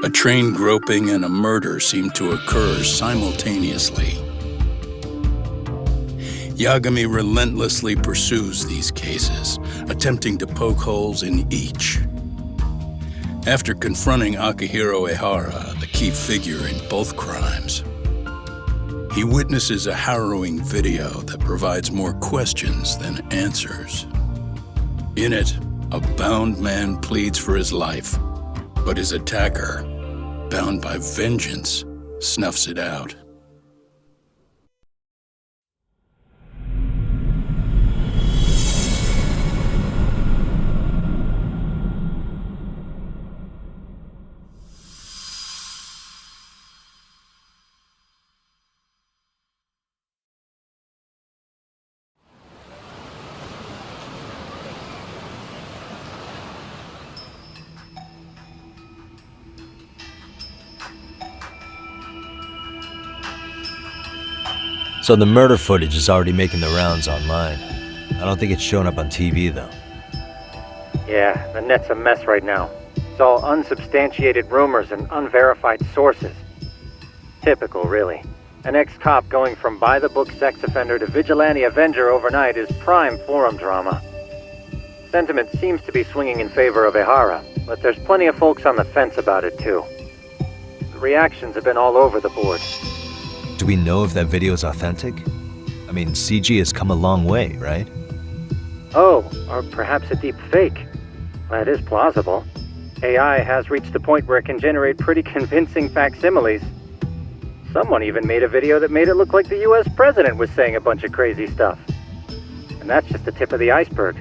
A train groping and a murder seem to occur simultaneously. Yagami relentlessly pursues these cases, attempting to poke holes in each. After confronting Akihiro Ehara, the key figure in both crimes, he witnesses a harrowing video that provides more questions than answers. In it, a bound man pleads for his life, but his attacker, bound by vengeance, snuffs it out. So the murder footage is already making the rounds online. I don't think it's showing up on TV, though. Yeah, the net's a mess right now. It's all unsubstantiated rumors and unverified sources. Typical, really. An ex-cop going from by-the-book sex offender to vigilante avenger overnight is prime forum drama. Sentiment seems to be swinging in favor of Ehara, but there's plenty of folks on the fence about it, too. The reactions have been all over the board. Do we know if that video is authentic? I mean, CG has come a long way, right? Oh, or perhaps a deep fake. That is plausible. AI has reached the point where it can generate pretty convincing facsimiles. Someone even made a video that made it look like the US president was saying a bunch of crazy stuff. And that's just the tip of the iceberg.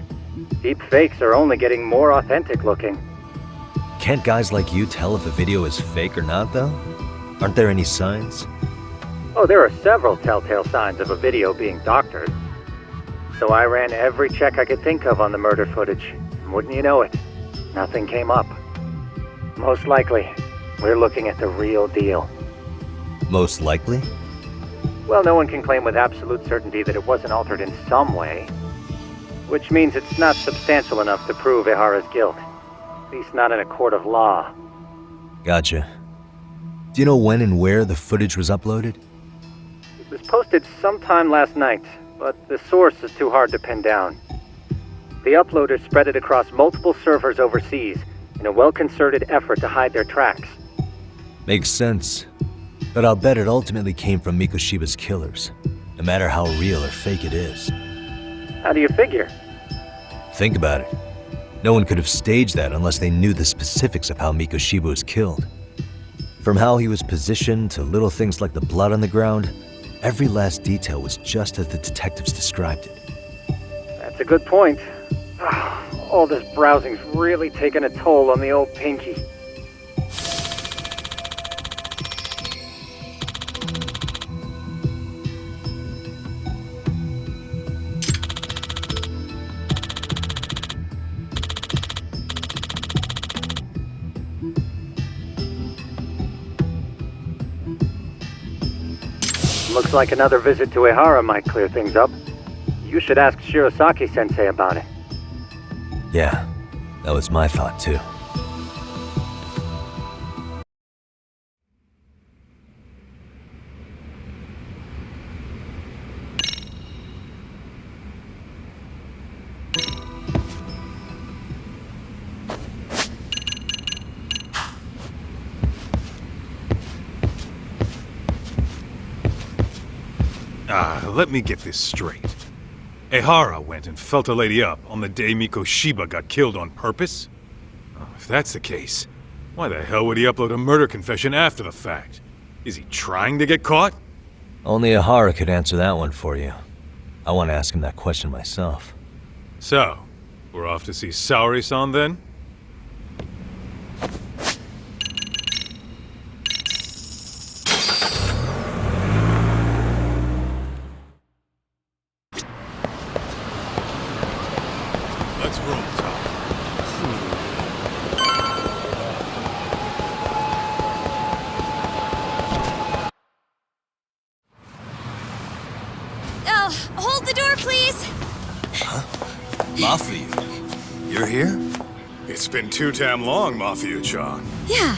Deep fakes are only getting more authentic looking. Can't guys like you tell if a video is fake or not, though? Aren't there any signs? Oh, there are several telltale signs of a video being doctored. So I ran every check I could think of on the murder footage. And wouldn't you know it, nothing came up. Most likely, we're looking at the real deal. Most likely? Well, no one can claim with absolute certainty that it wasn't altered in some way. Which means it's not substantial enough to prove Ehara's guilt. At least not in a court of law. Gotcha. Do you know when and where the footage was uploaded? It was posted sometime last night, but the source is too hard to pin down. The uploaders spread it across multiple servers overseas in a well-concerted effort to hide their tracks. Makes sense. But I'll bet it ultimately came from Mikoshiba's killers, no matter how real or fake it is. How do you figure? Think about it. No one could have staged that unless they knew the specifics of how Mikoshiba was killed. From how he was positioned to little things like the blood on the ground, every last detail was just as the detectives described it. That's a good point. All this browsing's really taken a toll on the old pinky. Looks like another visit to Ehara might clear things up. You should ask Shirosaki-sensei about it. Yeah, that was my thought too. Let me get this straight. Ehara went and felt a lady up on the day Mikoshiba got killed on purpose? If that's the case, why the hell would he upload a murder confession after the fact? Is he trying to get caught? Only Ehara could answer that one for you. I want to ask him that question myself. So, we're off to see Saori-san then? Let's roll, Tom. Hold the door, please! Mafia, you're here? It's been too damn long, Mafia-chan. Yeah.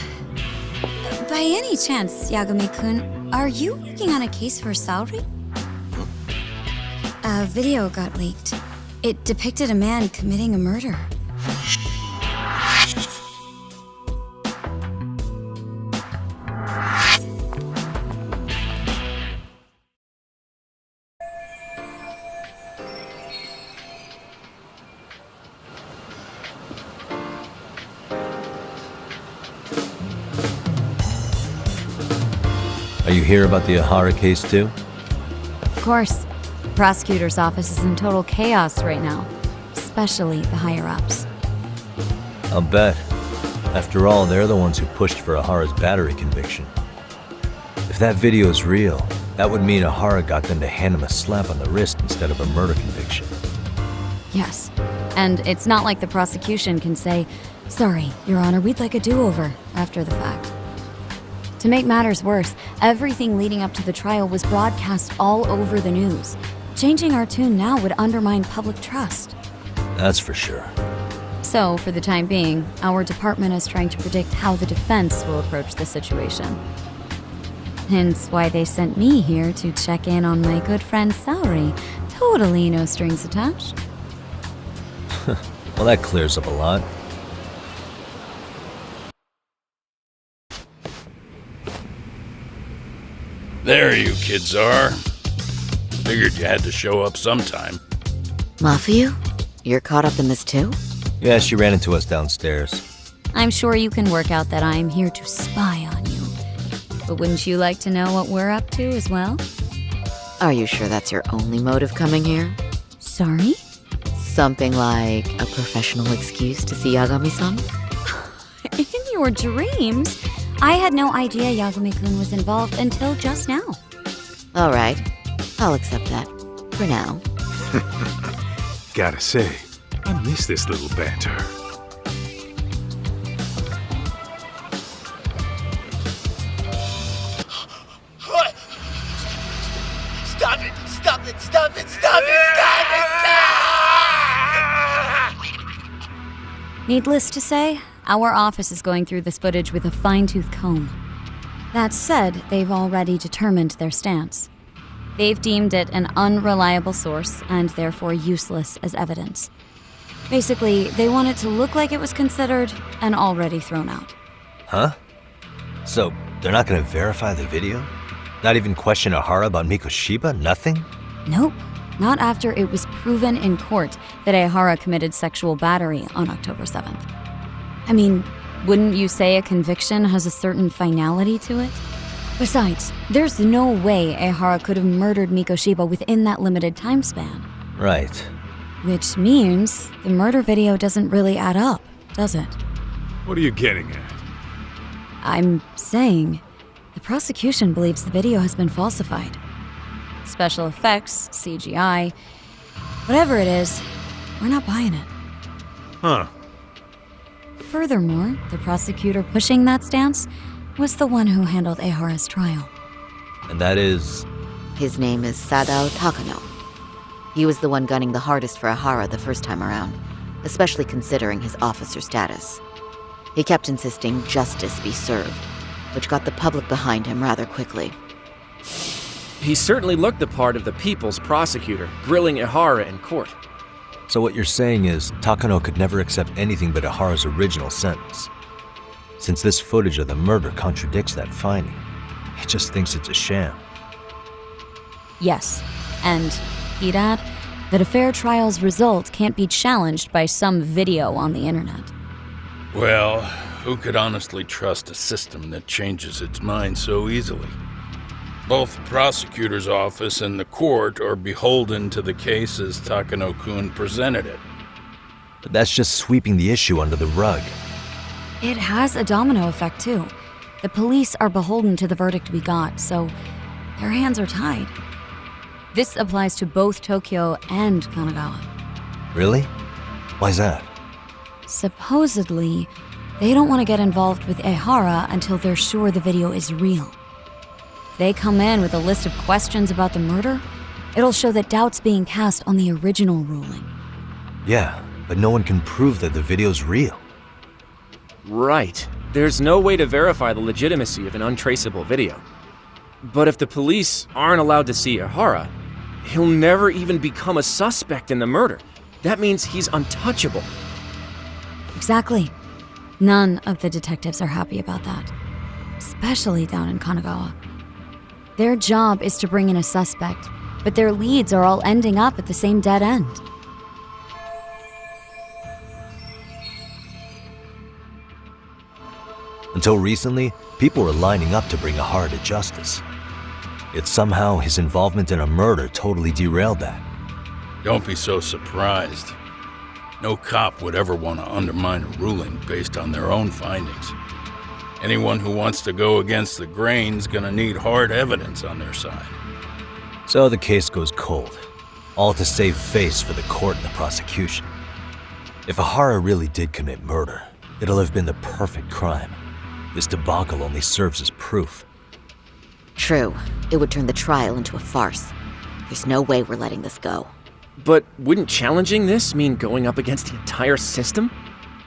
By any chance, Yagami-kun, are you working on a case for Saori? A video got leaked. It depicted a man committing a murder. Are you here about the Ahara case too? Of course. The prosecutor's office is in total chaos right now, especially the higher-ups. I'll bet. After all, they're the ones who pushed for Ahara's battery conviction. If that video is real, that would mean Ahara got them to hand him a slap on the wrist instead of a murder conviction. Yes. And it's not like the prosecution can say, "Sorry, Your Honor, we'd like a do-over," after the fact. To make matters worse, everything leading up to the trial was broadcast all over the news. Changing our tune now would undermine public trust. That's for sure. So, for the time being, our department is trying to predict how the defense will approach the situation. Hence why they sent me here to check in on my good friend Saori. Totally no strings attached. Well, that clears up a lot. There you kids are. Figured you had to show up sometime. Mafiu? You're caught up in this too? Yeah, she ran into us downstairs. I'm sure you can work out that I'm here to spy on you. But wouldn't you like to know what we're up to as well? Are you sure that's your only motive coming here? Sorry? Something like a professional excuse to see Yagami-san? In your dreams? I had no idea Yagami-kun was involved until just now. All right, I'll accept that. For now. Gotta say, I miss this little banter. What? Stop it! Stop it! Stop it! Stop it! Stop it! Needless to say, our office is going through this footage with a fine-tooth comb. That said, they've already determined their stance. They've deemed it an unreliable source and therefore useless as evidence. Basically, they want it to look like it was considered and already thrown out. Huh? So, they're not gonna verify the video? Not even question Ahara about Mikoshiba? Nothing? Nope. Not after it was proven in court that Ehara committed sexual battery on October 7th. I mean, wouldn't you say a conviction has a certain finality to it? Besides, there's no way Ehara could have murdered Mikoshiba within that limited time span. Right. Which means the murder video doesn't really add up, does it? What are you getting at? I'm saying the prosecution believes the video has been falsified. Special effects, CGI, whatever it is, we're not buying it. Huh. Furthermore, the prosecutor pushing that stance was the one who handled Ehara's trial. And that is... His name is Sadao Takano. He was the one gunning the hardest for Ehara the first time around, especially considering his officer status. He kept insisting justice be served, which got the public behind him rather quickly. He certainly looked the part of the people's prosecutor, grilling Ehara in court. So what you're saying is, Takano could never accept anything but Ahara's original sentence. Since this footage of the murder contradicts that finding, he just thinks it's a sham. Yes, and he'd add that a fair trial's result can't be challenged by some video on the internet. Well, who could honestly trust a system that changes its mind so easily? Both the prosecutor's office and the court are beholden to the case as Takano-kun presented it. But that's just sweeping the issue under the rug. It has a domino effect, too. The police are beholden to the verdict we got, so their hands are tied. This applies to both Tokyo and Kanagawa. Really? Why's that? Supposedly, they don't want to get involved with Ehara until they're sure the video is real. They come in with a list of questions about the murder, it'll show that doubt's being cast on the original ruling. Yeah, but no one can prove that the video's real. Right. there's no way to verify the legitimacy of an untraceable video. But if the police aren't allowed to see Ihara, he'll never even become a suspect in the murder. That means he's untouchable. Exactly. None of the detectives are happy about that. Especially down in Kanagawa. Their job is to bring in a suspect, but their leads are all ending up at the same dead end. Until recently, people were lining up to bring Ihara to justice. Yet somehow his involvement in a murder totally derailed that. Don't be so surprised. No cop would ever want to undermine a ruling based on their own findings. Anyone who wants to go against the grain's gonna need hard evidence on their side. So the case goes cold, all to save face for the court and the prosecution. If Ihara really did commit murder, it'll have been the perfect crime. This debacle only serves as proof. True. It would turn the trial into a farce. There's no way we're letting this go. But wouldn't challenging this mean going up against the entire system?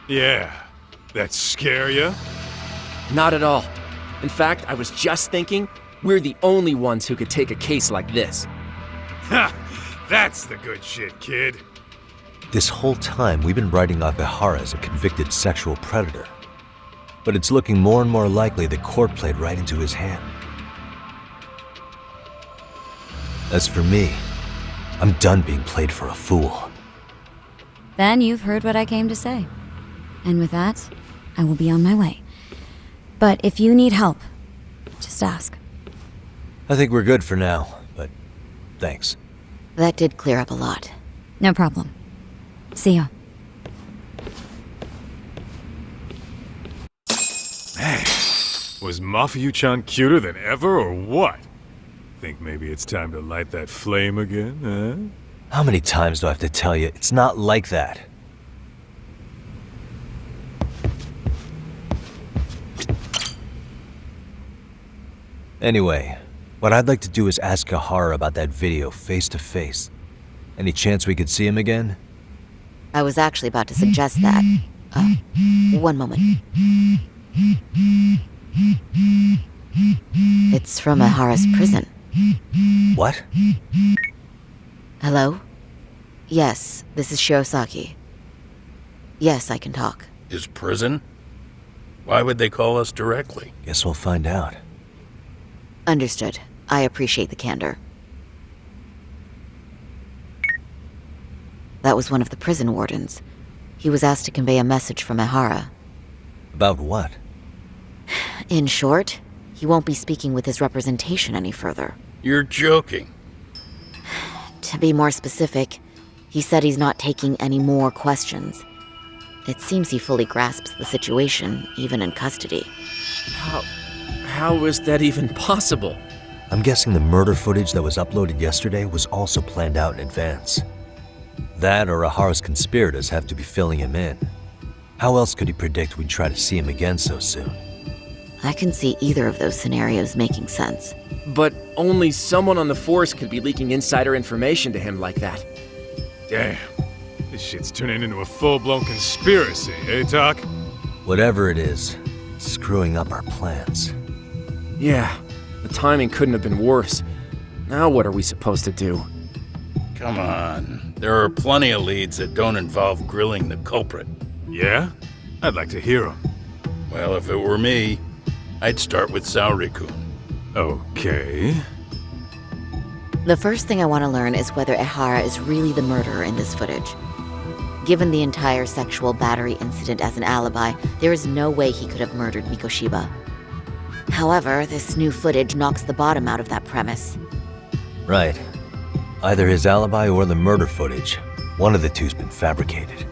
Yeah. That scare ya? Not at all. In fact, I was just thinking, we're the only ones who could take a case like this. Ha! That's the good shit, kid. This whole time, we've been writing off Ihara as a convicted sexual predator. But it's looking more and more likely the court played right into his hand. As for me, I'm done being played for a fool. Then you've heard what I came to say. And with that, I will be on my way. But if you need help, just ask. I think we're good for now, but thanks. That did clear up a lot. No problem. See ya. Man, was Mafuyu-chan cuter than ever or what? Think maybe it's time to light that flame again, huh? How many times do I have to tell you, it's not like that? Anyway, what I'd like to do is ask Ihara about that video face to face. Any chance we could see him again? I was actually about to suggest that. One moment. It's from Ihara's prison. What? Hello? Yes, this is Shirosaki. Yes, I can talk. His prison? Why would they call us directly? Guess we'll find out. Understood. I appreciate the candor. That was one of the prison wardens. He was asked to convey a message from Ihara. About what? In short, he won't be speaking with his representation any further. You're joking. To be more specific, he said he's not taking any more questions. It seems he fully grasps the situation, even in custody. How is that even possible? I'm guessing the murder footage that was uploaded yesterday was also planned out in advance. That or Ihara's conspirators have to be filling him in. How else could he predict we'd try to see him again so soon? I can see either of those scenarios making sense. But only someone on the force could be leaking insider information to him like that. Damn. This shit's turning into a full-blown conspiracy, eh, Doc? Whatever it is, it's screwing up our plans. Yeah, the timing couldn't have been worse. Now what are we supposed to do? Come on. There are plenty of leads that don't involve grilling the culprit. Yeah? I'd like to hear them. Well, if it were me, I'd start with Saori-kun. Okay. The first thing I want to learn is whether Ihara is really the murderer in this footage. Given the entire sexual battery incident as an alibi, there is no way he could have murdered Mikoshiba. However, this new footage knocks the bottom out of that premise. Right. Either his alibi or the murder footage. One of the two's been fabricated.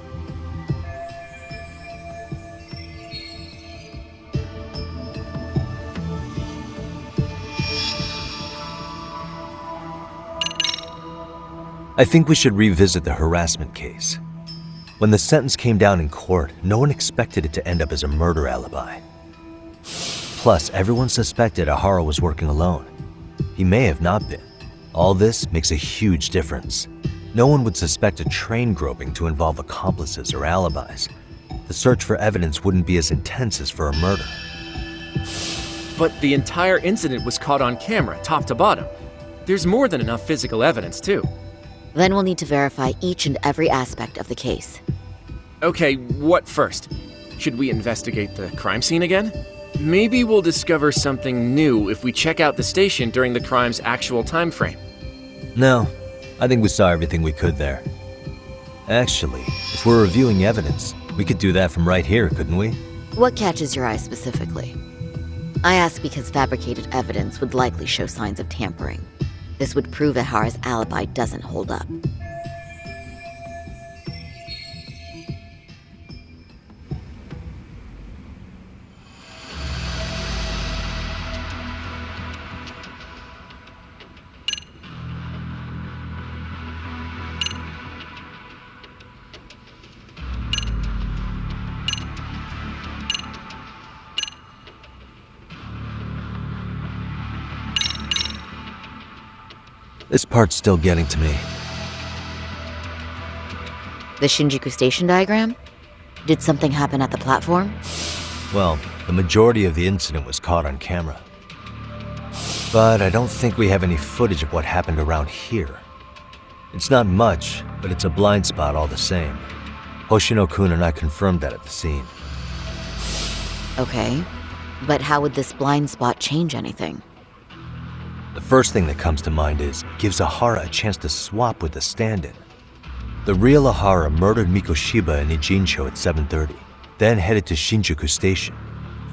I think we should revisit the harassment case. When the sentence came down in court, no one expected it to end up as a murder alibi. Plus, everyone suspected Ihara was working alone. He may have not been. All this makes a huge difference. No one would suspect a train groping to involve accomplices or alibis. the search for evidence wouldn't be as intense as for a murder. But the entire incident was caught on camera, top to bottom. There's more than enough physical evidence, too. Then we'll need to verify each and every aspect of the case. Okay, what first? Should we investigate the crime scene again? Maybe we'll discover something new if we check out the station during the crime's actual time frame. No, I think we saw everything we could there. Actually, if we're reviewing evidence, we could do that from right here, couldn't we? What catches your eye specifically? I ask because fabricated evidence would likely show signs of tampering. This would prove Ihara's alibi doesn't hold up. This part's still getting to me. The Shinjuku Station diagram? Did something happen at the platform? Well, the majority of the incident was caught on camera. But I don't think we have any footage of what happened around here. It's not much, but it's a blind spot all the same. Hoshino-kun and I confirmed that at the scene. Okay, but how would this blind spot change anything? The first thing that comes to mind is, gives Ihara a chance to swap with the stand-in. The real Ihara murdered Mikoshiba in Ijincho at 7:30, then headed to Shinjuku Station.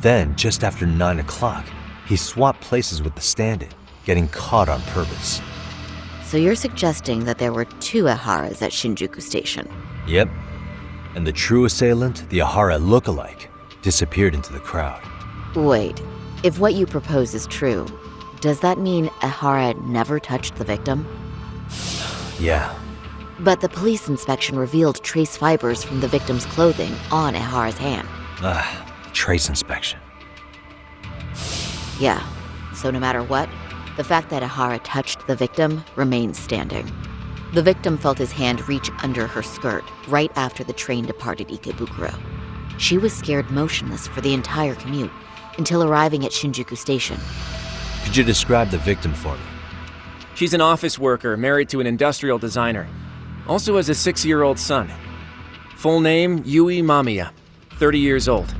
Then, just after 9 o'clock, he swapped places with the stand-in, getting caught on purpose. So you're suggesting that there were two Iharas at Shinjuku Station? Yep. And the true assailant, the Ihara look-alike, disappeared into the crowd. Wait, if what you propose is true, does that mean Ihara never touched the victim? Yeah. But the police inspection revealed trace fibers from the victim's clothing on Ihara's hand. Trace inspection. Yeah, so no matter what, the fact that Ihara touched the victim remains standing. The victim felt his hand reach under her skirt right after the train departed Ikebukuro. She was scared motionless for the entire commute until arriving at Shinjuku Station. Could you describe the victim for me? She's an office worker married to an industrial designer. Also has a 6-year-old son. Full name, Yui Mamiya, 30 years old.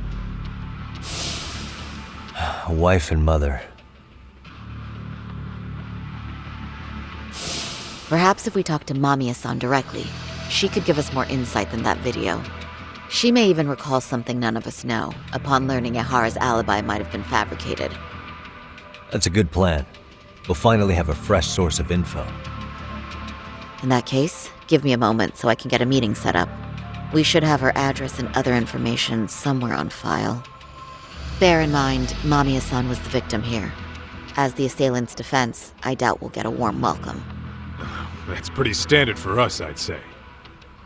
A wife and mother. Perhaps if we talk to Mamiya-san directly, she could give us more insight than that video. She may even recall something none of us know, upon learning Ihara's alibi might have been fabricated. That's a good plan. We'll finally have a fresh source of info. In that case, give me a moment so I can get a meeting set up. We should have her address and other information somewhere on file. Bear in mind, Mamiya-san was the victim here. As the assailant's defense, I doubt we'll get a warm welcome. That's pretty standard for us, I'd say.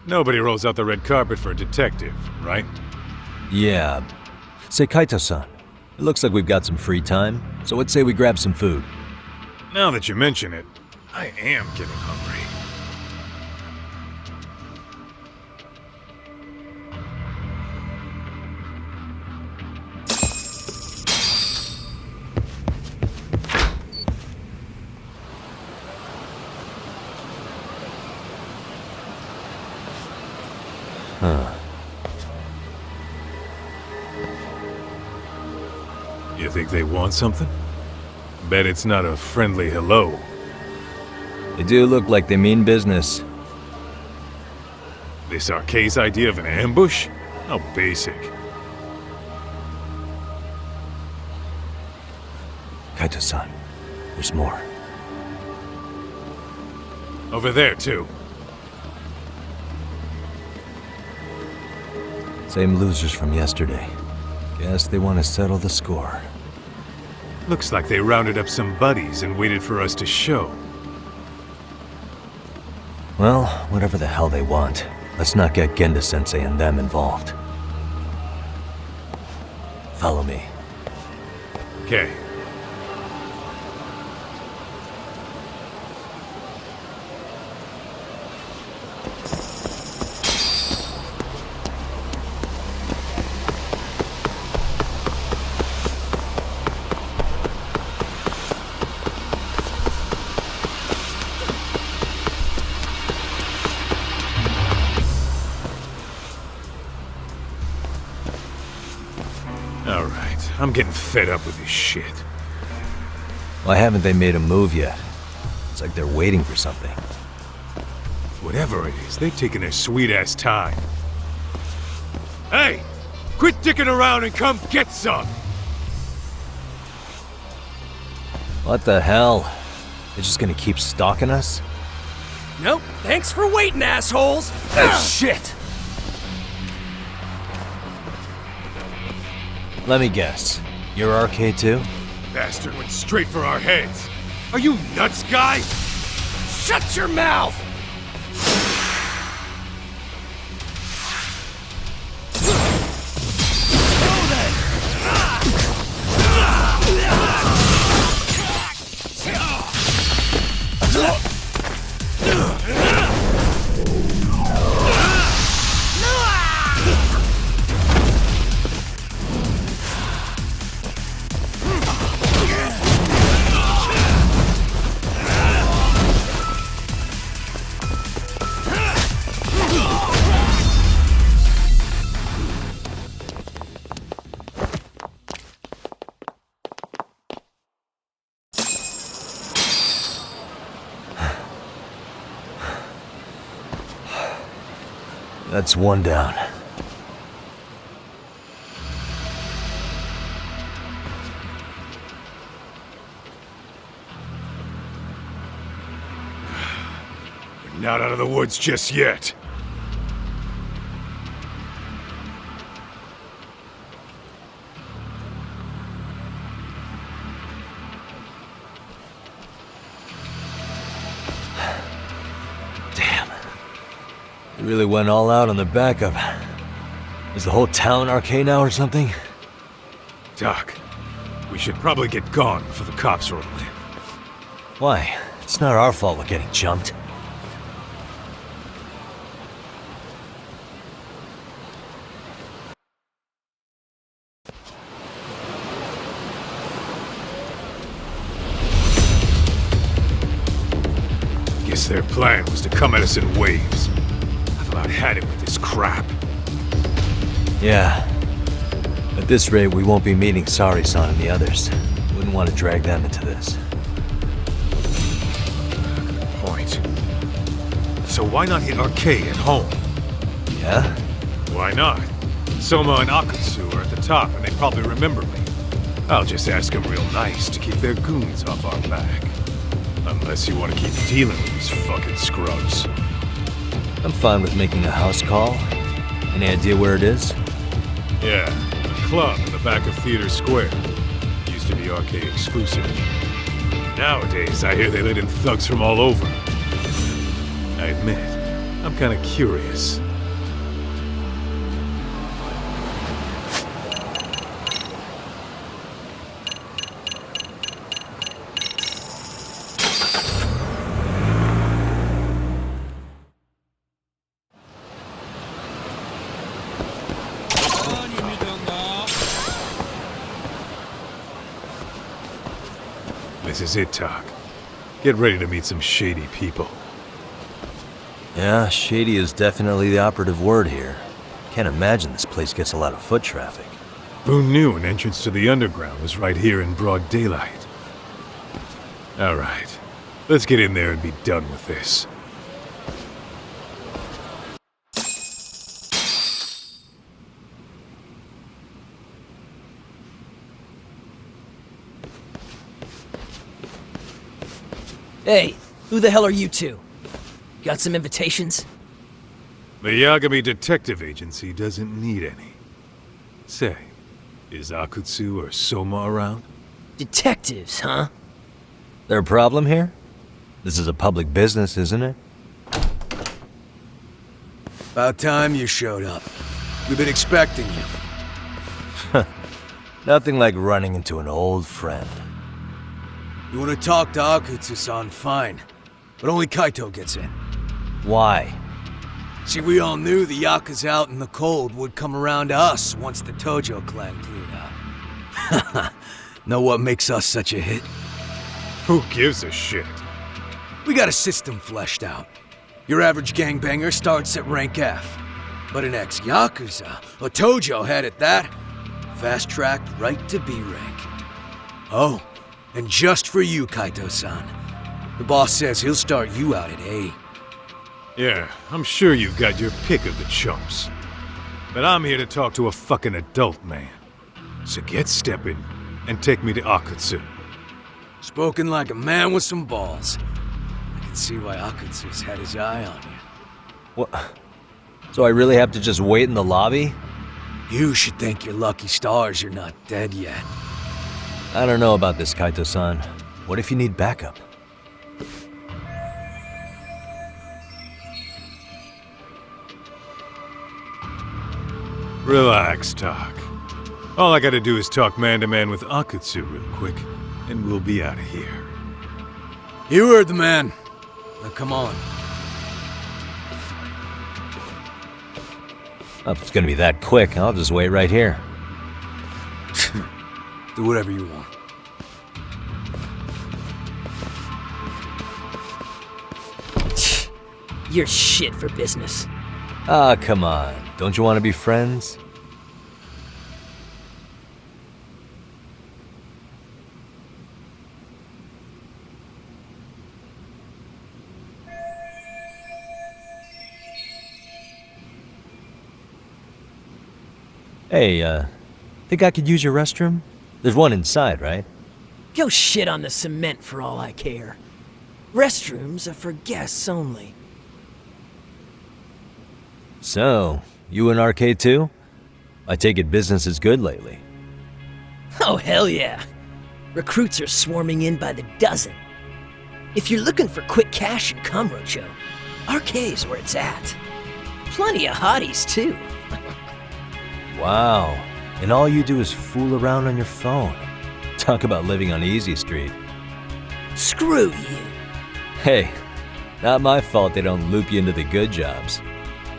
Nobody rolls out the red carpet for a detective, right? Yeah. Say, Kaito-san, it looks like we've got some free time, so let's say we grab some food. Now that you mention it, I am getting hungry. You think they want something? Bet it's not a friendly hello. They do look like they mean business. This Arcade's idea of an ambush? How basic. Kaito-san, there's more. Over there, too. Same losers from yesterday. Guess they want to settle the score. Looks like they rounded up some buddies and waited for us to show. Well, whatever the hell they want, let's not get Genda-sensei and them involved. Follow me. Okay. I'm getting fed up with this shit. Why haven't they made a move yet? It's like they're waiting for something. Whatever it is, they've taken their sweet-ass time. Hey! Quit dicking around and come get some! What the hell? They're just gonna keep stalking us? Nope. Thanks for waiting, assholes. Oh, shit! Let me guess. You're RK too? Bastard went straight for our heads. Are you nuts, guy? Shut your mouth! That's one down. We're not out of the woods just yet. They really went all out on the backup. Is the whole town RK now or something? Doc, we should probably get gone before the cops roll in. Why? It's not our fault we're getting jumped. Guess their plan was to come at us in waves. I've about had it with this crap. Yeah. At this rate, we won't be meeting Sari-san and the others. Wouldn't want to drag them into this. Good point. So why not hit RK at home? Yeah? Why not? Soma and Akutsu are at the top, and they probably remember me. I'll just ask them real nice to keep their goons off our back. Unless you want to keep dealing with these fucking scrubs. I'm fine with making a house call. Any idea where it is? Yeah, a club in the back of Theater Square. Used to be RK exclusive. Nowadays, I hear they let in thugs from all over. I admit, I'm kinda curious. This is it, Doc. Get ready to meet some shady people. Yeah, shady is definitely the operative word here. Can't imagine this place gets a lot of foot traffic. Who knew an entrance to the underground was right here in broad daylight? All right, let's get in there and be done with this. Hey, who the hell are you two? Got some invitations? The Yagami Detective Agency doesn't need any. Say, is Akutsu or Soma around? Detectives, huh? There a problem here? This is a public business, isn't it? About time you showed up. We've been expecting you. Nothing like running into an old friend. You want to talk to Akutsu-san, fine. But only Kaito gets in. Why? See, we all knew the Yakuza out in the cold would come around to us once the Tojo clan cleared out. Know what makes us such a hit? Who gives a shit? We got a system fleshed out. Your average gangbanger starts at rank F. But an ex-Yakuza, a Tojo head at that, fast-tracked right to B rank. Oh, and just for you, Kaito-san. The boss says he'll start you out at A. Yeah, I'm sure you've got your pick of the chumps. But I'm here to talk to a fucking adult man. So get stepping and take me to Akutsu. Spoken like a man with some balls. I can see why Akutsu's had his eye on you. What? So I really have to just wait in the lobby? You should thank your lucky stars you're not dead yet. I don't know about this, Kaito-san. What if you need backup? Relax, Tak. All I gotta do is talk man-to-man with Akutsu real quick, and we'll be out of here. You heard the man. Now come on. If it's gonna be that quick, I'll just wait right here. Do whatever you want. You're shit for business. Ah, come on. Don't you want to be friends? Hey, think I could use your restroom? There's one inside, right? Go shit on the cement for all I care. Restrooms are for guests only. So, you in arcade too? I take it business is good lately. Oh, hell yeah. Recruits are swarming in by the dozen. If you're looking for quick cash and Kamurocho, arcade's where it's at. Plenty of hotties, too. Wow. And all you do is fool around on your phone. Talk about living on Easy Street. Screw you. Hey, not my fault they don't loop you into the good jobs.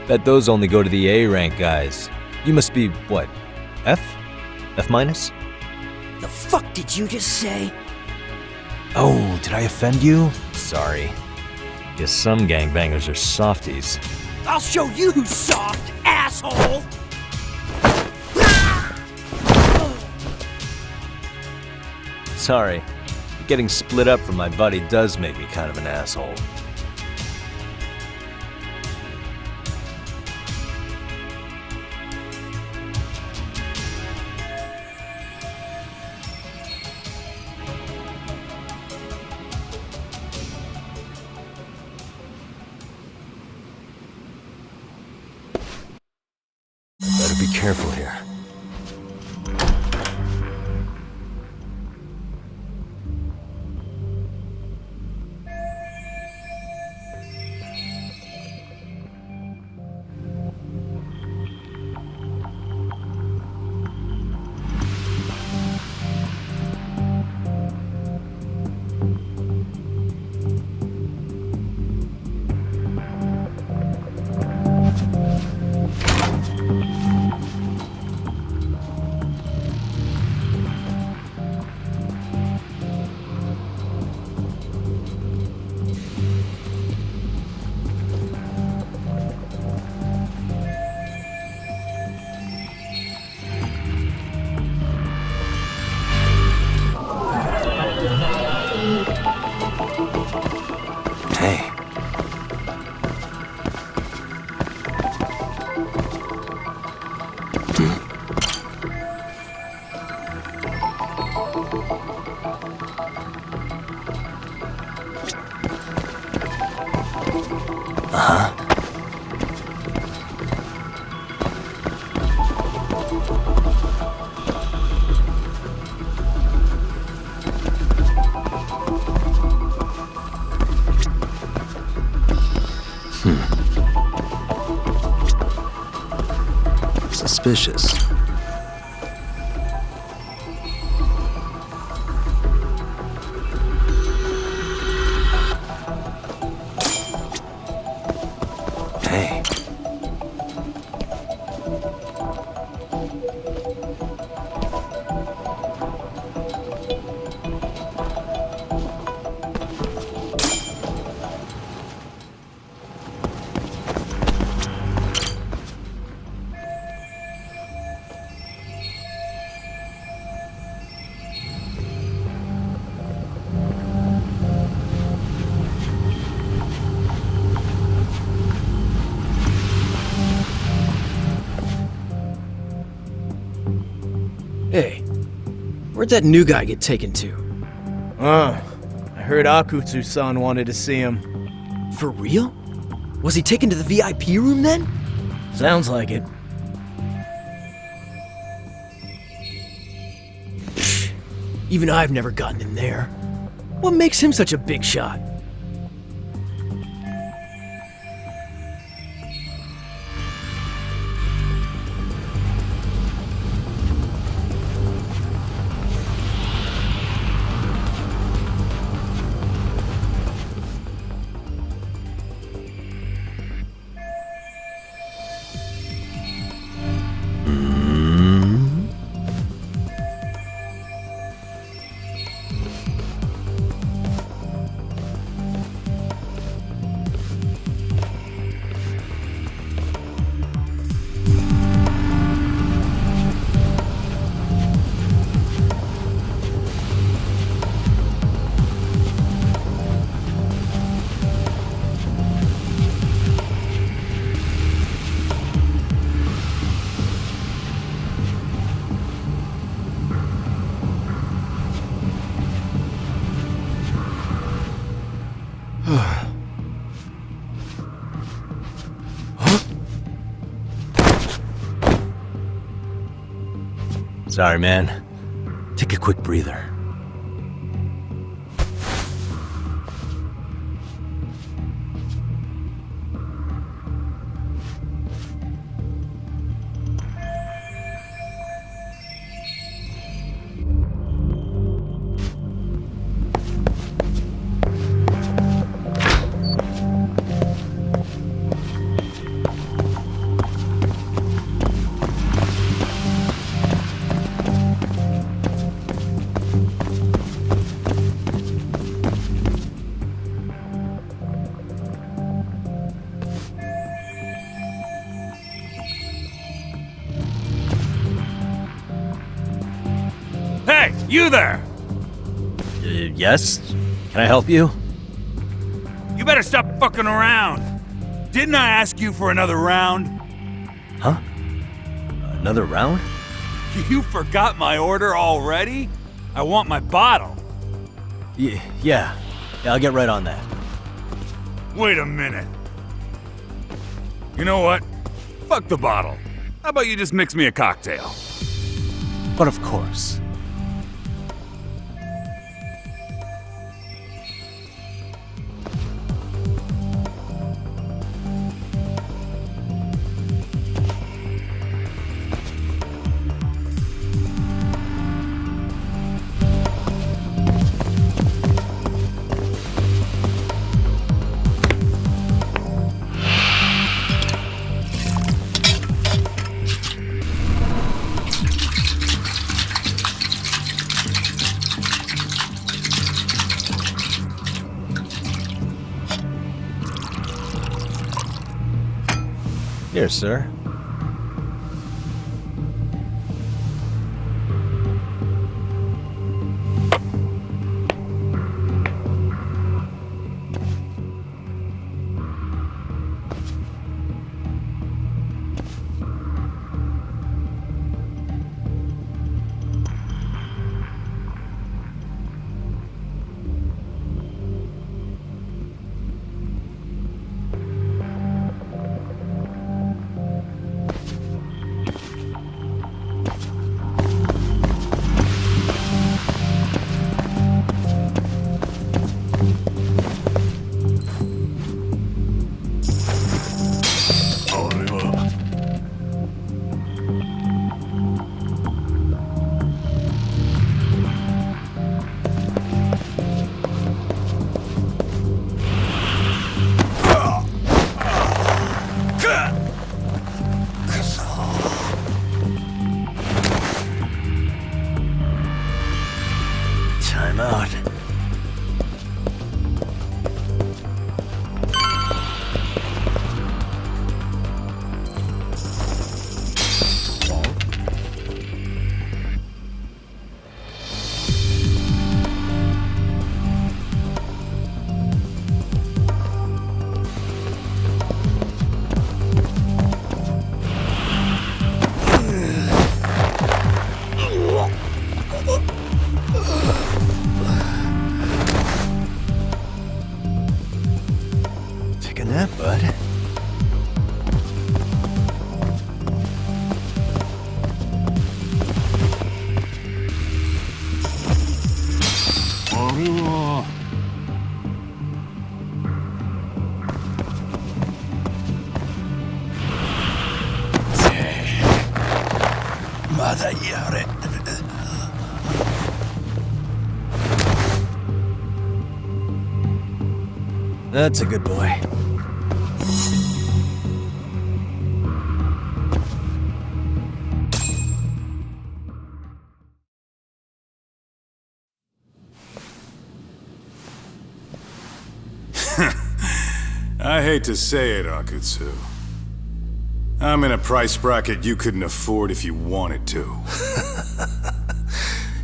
Bet those only go to the A-rank guys. You must be, what, F? F minus? The fuck did you just say? Oh, did I offend you? Sorry. Guess some gangbangers are softies. I'll show you who's soft, asshole! Sorry. Getting split up from my buddy does make me kind of an asshole. Better be careful here. Hey. Suspicious. Hey. Where'd that new guy get taken to? I heard Akutsu-san wanted to see him. For real? Was he taken to the VIP room then? Sounds like it. Even I've never gotten in there. What makes him such a big shot? Sorry, man. Take a quick breather. Hey, you there! Yes? Can I help you? You better stop fucking around. Didn't I ask you for another round? Huh? Another round? You forgot my order already? I want my bottle. Yeah, I'll get right on that. Wait a minute. You know what? Fuck the bottle. How about you just mix me a cocktail? But of course. Here, sir. Time out. That's a good boy. I hate to say it, Akutsu. I'm in a price bracket you couldn't afford if you wanted to.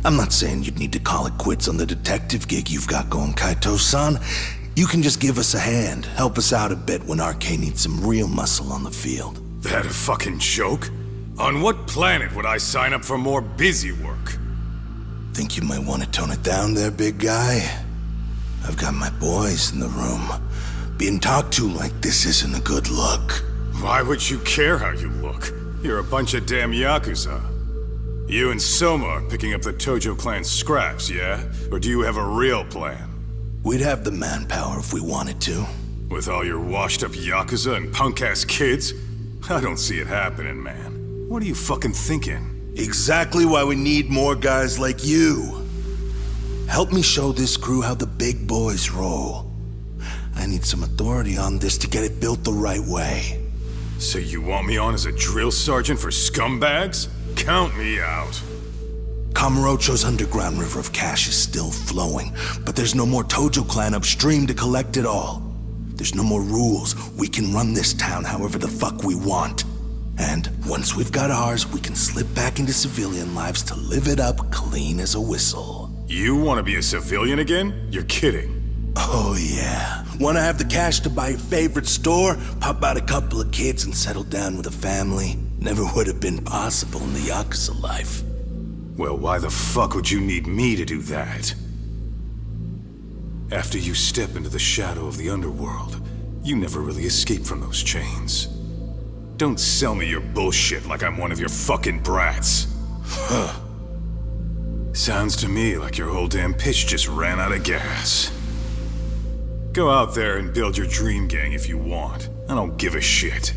I'm not saying you'd need to call it quits on the detective gig you've got going, Kaito-san. You can just give us a hand, help us out a bit when RK needs some real muscle on the field. That a fucking joke? On what planet would I sign up for more busy work? Think you might want to tone it down there, big guy? I've got my boys in the room. Being talked to like this isn't a good look. Why would you care how you look? You're a bunch of damn Yakuza. You and Soma are picking up the Tojo clan scraps, yeah? Or do you have a real plan? We'd have the manpower if we wanted to. With all your washed-up Yakuza and punk-ass kids? I don't see it happening, man. What are you fucking thinking? Exactly why we need more guys like you. Help me show this crew how the big boys roll. I need some authority on this to get it built the right way. So you want me on as a drill sergeant for scumbags? Count me out. Kamurocho's underground river of cash is still flowing, but there's no more Tojo clan upstream to collect it all. There's no more rules. We can run this town however the fuck we want. And once we've got ours, we can slip back into civilian lives to live it up clean as a whistle. You want to be a civilian again? You're kidding. Oh yeah. Want to have the cash to buy your favorite store, pop out a couple of kids and settle down with a family? Never would have been possible in the Yakuza life. Well, why the fuck would you need me to do that? After you step into the shadow of the underworld, you never really escape from those chains. Don't sell me your bullshit like I'm one of your fucking brats. Huh. Sounds to me like your whole damn pitch just ran out of gas. Go out there and build your dream gang if you want. I don't give a shit.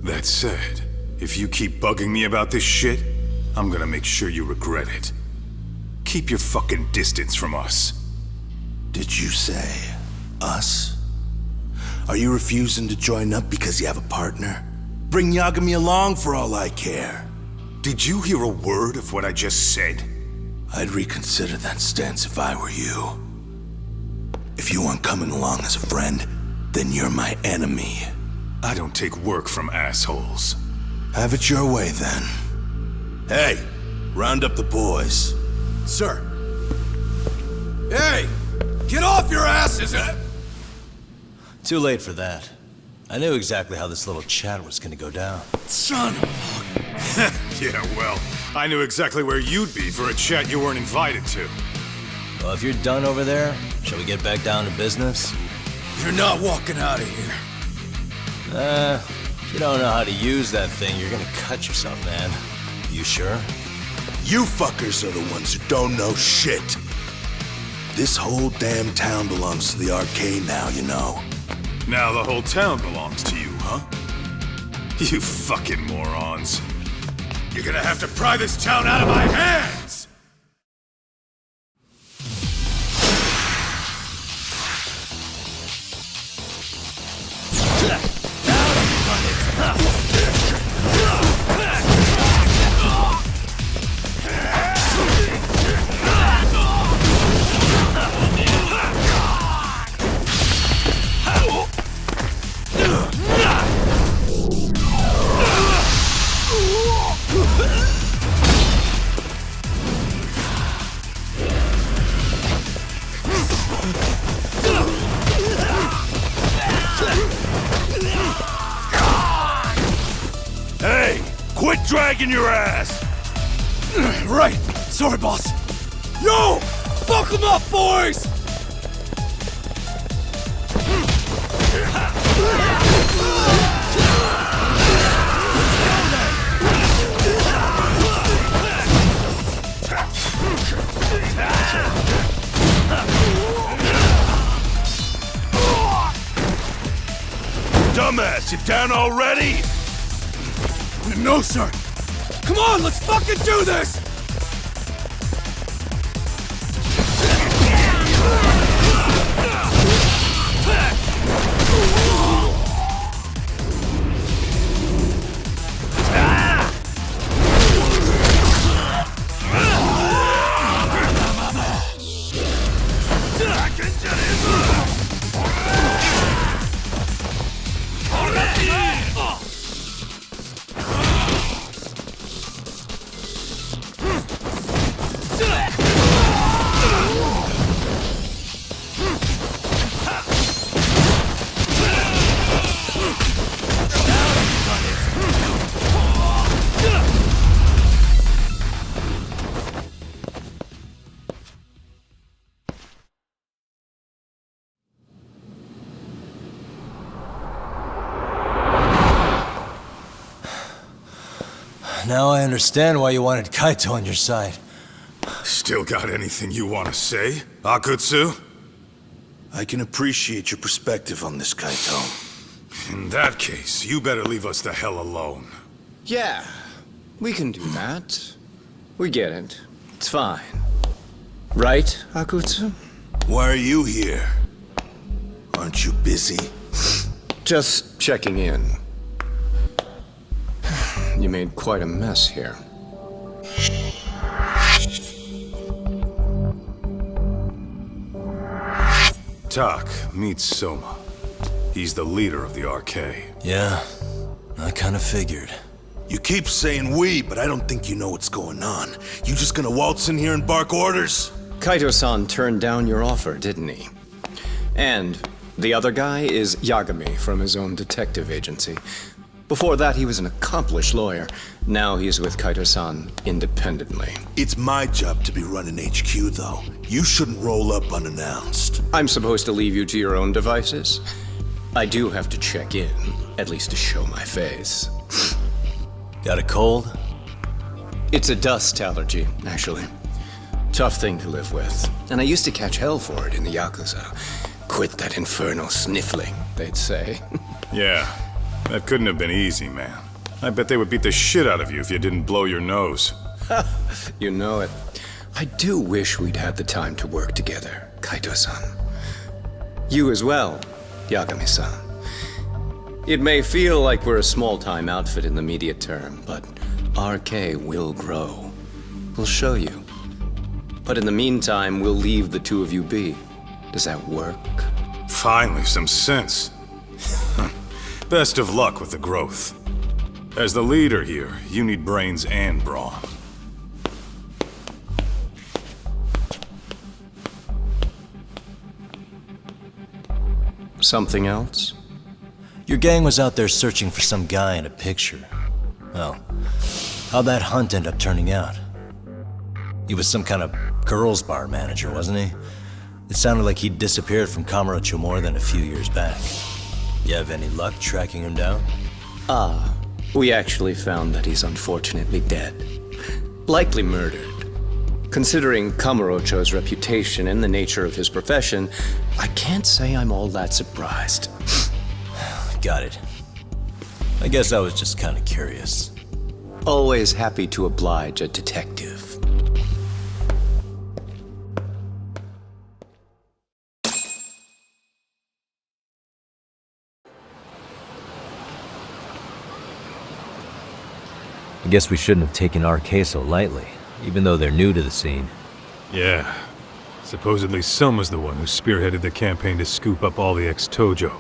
That said, if you keep bugging me about this shit, I'm gonna make sure you regret it. Keep your fucking distance from us. Did you say us? Are you refusing to join up because you have a partner? Bring Yagami along for all I care. Did you hear a word of what I just said? I'd reconsider that stance if I were you. If you aren't coming along as a friend, then you're my enemy. I don't take work from assholes. Have it your way, then. Hey, round up the boys. Sir. Hey! Get off your asses! Too late for that. I knew exactly how this little chat was gonna go down. Son of Yeah, well, I knew exactly where you'd be for a chat you weren't invited to. Well, if you're done over there, shall we get back down to business? You're not walking out of here. If you don't know how to use that thing, you're gonna cut yourself, man. You sure? You fuckers are the ones who don't know shit. This whole damn town belongs to the arcade now, you know. Now the whole town belongs to you, huh? You fucking morons. You're gonna have to pry this town out of my hands! Hey! Quit dragging your ass! Right! Sorry, boss. Yo! Fuck them up, boys! Dumbass, you down already? No, sir! Come on, let's fucking do this! Now I understand why you wanted Kaito on your side. Still got anything you want to say, Akutsu? I can appreciate your perspective on this, Kaito. In that case, you better leave us the hell alone. Yeah, we can do that. We get it. It's fine. Right, Akutsu? Why are you here? Aren't you busy? Just checking in. You made quite a mess here. Tak, meet Soma. He's the leader of the RK. Yeah, I kind of figured. You keep saying we, but I don't think you know what's going on. You just gonna waltz in here and bark orders? Kaito-san turned down your offer, didn't he? And the other guy is Yagami from his own detective agency. Before that, he was an accomplished lawyer. Now he's with Kaito-san independently. It's my job to be running HQ, though. You shouldn't roll up unannounced. I'm supposed to leave you to your own devices? I do have to check in, at least to show my face. Got a cold? It's a dust allergy, actually. Tough thing to live with. And I used to catch hell for it in the Yakuza. Quit that infernal sniffling, they'd say. Yeah. That couldn't have been easy, man. I bet they would beat the shit out of you if you didn't blow your nose. You know it. I do wish we'd had the time to work together, Kaito-san. You as well, Yagami-san. It may feel like we're a small-time outfit in the immediate term, but RK will grow. We'll show you. But in the meantime, we'll leave the two of you be. Does that work? Finally, some sense. Best of luck with the growth. As the leader here, you need brains and brawn. Something else? Your gang was out there searching for some guy in a picture. Well, how'd that hunt end up turning out? He was some kind of girls' bar manager, wasn't he? It sounded like he'd disappeared from Kamurocho more than a few years back. You have any luck tracking him down? We actually found that he's unfortunately dead. Likely murdered. Considering Kamurocho's reputation and the nature of his profession, I can't say I'm all that surprised. Got it. I guess I was just kind of curious. Always happy to oblige a detective. I guess we shouldn't have taken RK so lightly, even though they're new to the scene. Yeah. Supposedly Soma's the one who spearheaded the campaign to scoop up all the ex-Tojo.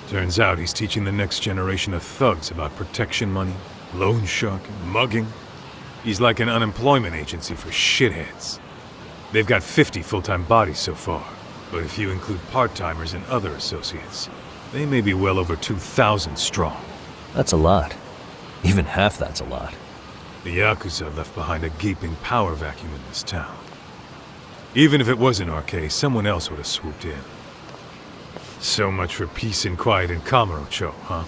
Turns out he's teaching the next generation of thugs about protection money, loan sharking, mugging. He's like an unemployment agency for shitheads. They've got 50 full-time bodies so far, but if you include part-timers and other associates, they may be well over 2,000 strong. That's a lot. Even half that's a lot. The Yakuza left behind a gaping power vacuum in this town. Even if it wasn't RK, someone else would have swooped in. So much for peace and quiet in Kamurocho, huh?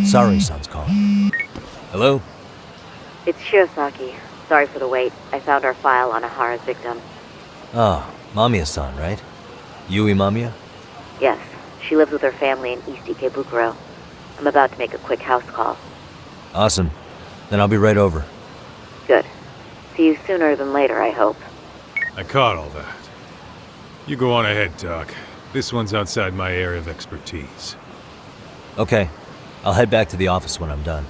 Sorry-san's calling. Hello? It's Shirosaki. Sorry for the wait. I found our file on Ahara's victim. Ah, Mamiya-san, right? Yui Mamiya? Yes, she lives with her family in East Ikebukuro. I'm about to make a quick house call. Awesome. Then I'll be right over. Good. See you sooner than later, I hope. I caught all that. You go on ahead, Doc. This one's outside my area of expertise. Okay. I'll head back to the office when I'm done.